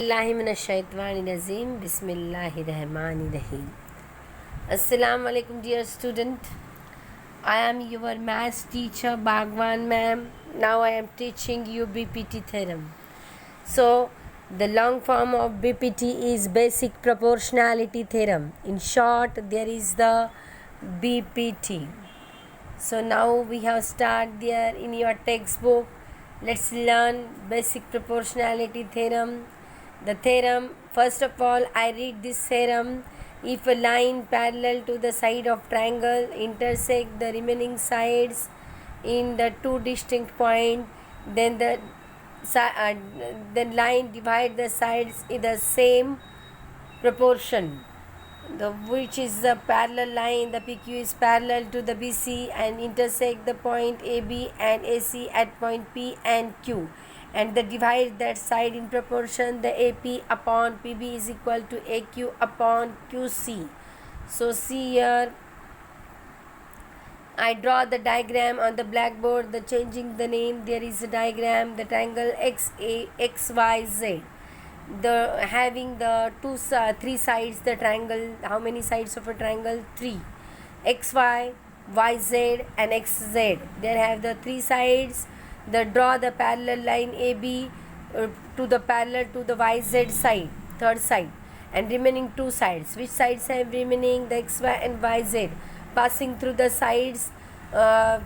Bismillahirrahmanirrahim. Bismillahirrahmanirrahim. Assalamu alaikum, dear student. I am your maths teacher Bhagwan ma'am. Now I am teaching you BPT theorem. So the long form of BPT is basic proportionality theorem. In short, there is the BPT. So now we have started there in your textbook. Let's learn basic proportionality theorem. The theorem, first of all, I read this theorem. If a line parallel to the side of triangle intersect the remaining sides in the two distinct points, then the line divide the sides in the same proportion. Which is the parallel line, the PQ is parallel to the BC and intersect the point AB and AC at point P and Q, and the divide that side in proportion. The AP upon PB is equal to AQ upon QC. So see here, I draw the diagram on the blackboard. The changing the name, there is a diagram. The triangle XYZ, the having the three sides. The triangle, how many sides of a triangle? 3. XY, YZ and XZ, they have the three sides. The draw the parallel line AB to the parallel to the YZ side, third side, and remaining two sides. Which sides have remaining? The XY and YZ, passing through the sides A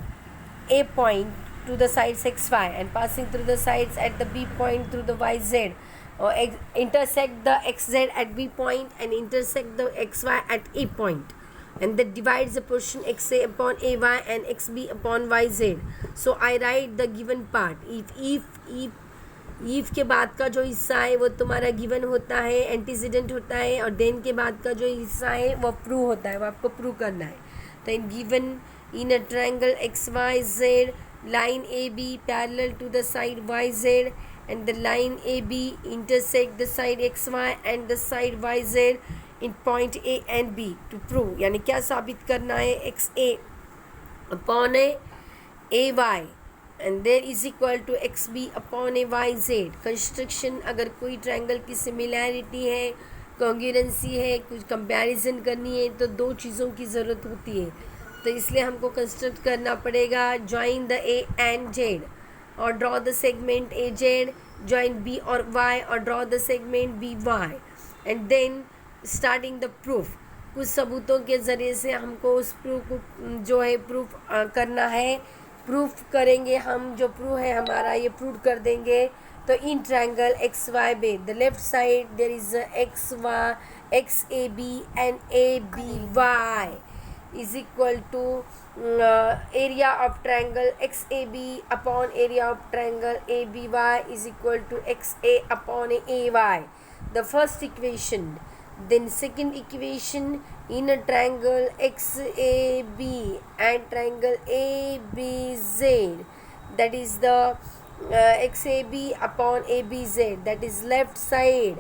point to the sides XY and passing through the sides at the B point through the YZ, or intersect the XZ at B point and intersect the XY at E point, and that divides the portion XA upon AY and XB upon YZ. So I write the given part. if के बाद का जो हिस्सा है वो तुम्हारा given होता है, एंटीसीडेंट होता है, और देन के बाद का जो हिस्सा है वो प्रूव होता है, वो आपको प्रूव करना है. तो in given in a triangle XYZ, line AB parallel to the side YZ and the line AB intersect the side XY and the side YZ in point A and B to prove. यानी क्या साबित करना है? XA upon AY and there is equal to XB upon YZ. Construction, अगर कोई triangle की similarity है, congruency है, कुछ कंपैरिजन करनी है, तो दो चीज़ों की ज़रूरत होती है. तो इसलिए हमको कंस्ट्रक्ट करना पड़ेगा. Join the A and Z और draw the segment AZ, join B और Y और draw the segment BY, and then starting the proof. कुछ सबूतों के ज़रिए से हमको उस प्रूफ को जो है प्रूफ करना है. प्रूफ करेंगे हम, जो प्रूफ है हमारा ये प्रूव कर देंगे. तो in triangle XY by the left side there is XAB and ABY is equal to area of triangle XAB upon area of triangle ABY is equal to XA upon AY. The first equation. Then second equation, in a triangle XAB and triangle ABZ, that is the XAB upon ABZ, that is left side.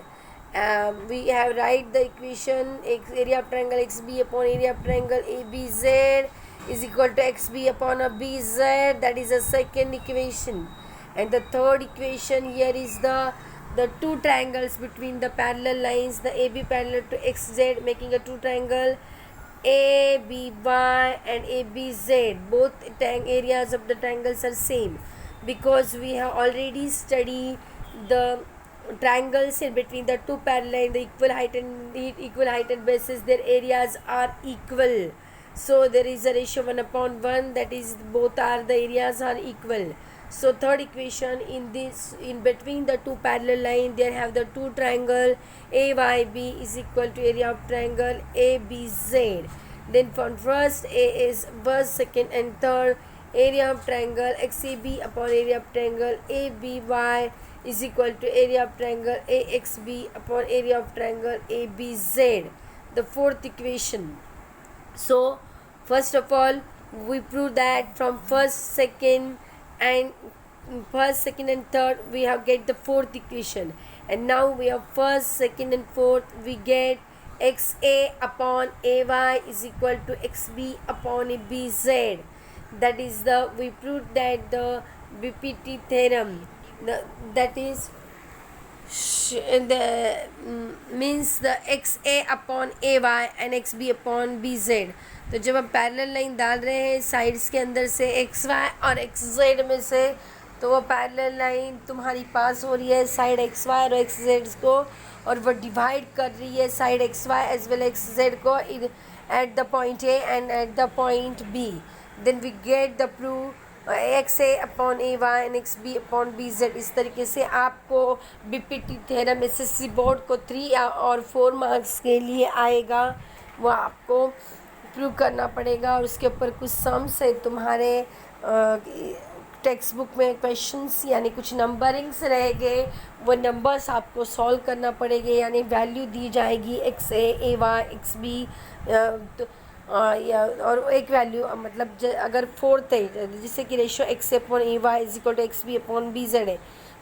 We have write the equation area of triangle XB upon area of triangle ABZ is equal to XB upon a BZ. That is the second equation. And the third equation here is the two triangles between the parallel lines, the AB parallel to XZ, making a two triangle ABY and ABZ. Both areas of the triangles are same, because we have already studied the triangles in between the two parallel, the equal height and basis, their areas are equal. So there is a ratio 1/1, that is both are the areas are equal. So third equation, in between the two parallel line there have the two triangle AYB is equal to area of triangle ABZ. Then from first A is first, second and third, area of triangle XAB upon area of triangle ABY is equal to area of triangle AXB upon area of triangle ABZ. The fourth equation. So first of all we prove that from first, second and third we have get the fourth equation, and now we have first, second and fourth. We get XA upon AY is equal to XB upon BZ. That is the, we proved that the BPT theorem, that is means the X A upon A Y and X B upon B Z. तो जब हम parallel line डाल रहे हैं sides के अंदर से x Y और एक्स जेड में से, तो वो पैरेलल लाइन तुम्हारी पास हो रही है साइड एक्स वाई और एक्स जेड को, और वो डिवाइड कर रही है side X Y as well X Z को at the point A and at the point B. Then we get the prove X A upon A Y and X B upon B Z. इस तरीके से आपको BPT theorem SSC board को 3 और 4 marks के लिए आएगा, वो आपको प्रूव करना पड़ेगा। और उसके ऊपर कुछ सम्स है तुम्हारे टेक्स्ट बुक में क्वेश्चंस, यानी कुछ नंबरिंग्स रहेंगे, वो नंबर्स आपको सॉल्व करना पड़ेंगे, यानी वैल्यू दी जाएगी X A Y X B, और एक वैल्यू मतलब अगर फोर्थ है जिससे कि ratio X upon A Y is equal to X B upon B Z है,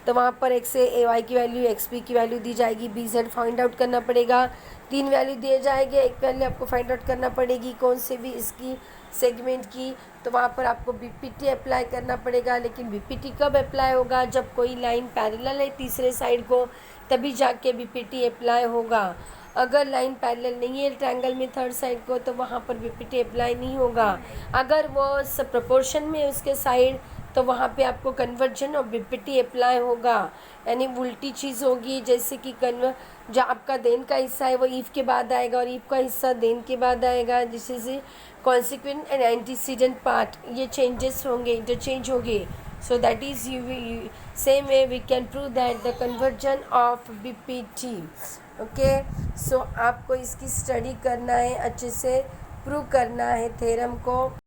तो वहाँ पर एक्स ए वाई की वैल्यू एक्स बी की वैल्यू दी जाएगी, बी जेड फाइंड आउट करना पड़ेगा। 3 वैल्यू दिए जाएंगे, एक वैल्यू आपको फाइंड आउट करना पड़ेगी कौन से भी इसकी सेगमेंट की, तो वहाँ पर आपको बीपीटी अप्लाई करना पड़ेगा। लेकिन बीपीटी कब अप्लाई होगा? जब कोई लाइन पैरेलल है तीसरे साइड को, तभी जाके बीपीटी अप्लाई होगा। अगर लाइन पैरेलल नहीं है ट्रायंगल में थर्ड साइड को, तो वहाँ पर बीपीटी अप्लाई नहीं होगा। अगर वो सब प्रोपोर्शन में है उसके साइड, तो वहाँ पे आपको कन्वर्जन और बीपीटी अप्लाई होगा, यानी उल्टी चीज़ होगी। जैसे कि जो आपका देन का हिस्सा है वो ईव के बाद आएगा और ईव का हिस्सा देन के बाद आएगा, जिससे कॉन्सिक्वेंट एंड एंटीसीडेंट पार्ट ये चेंजेस होंगे, इंटरचेंज होंगे। So that is same way we can prove that the conversion of BPT. Okay, so आपको इसकी स्टडी करना है, अच्छे से प्रूव करना है थ्योरम को।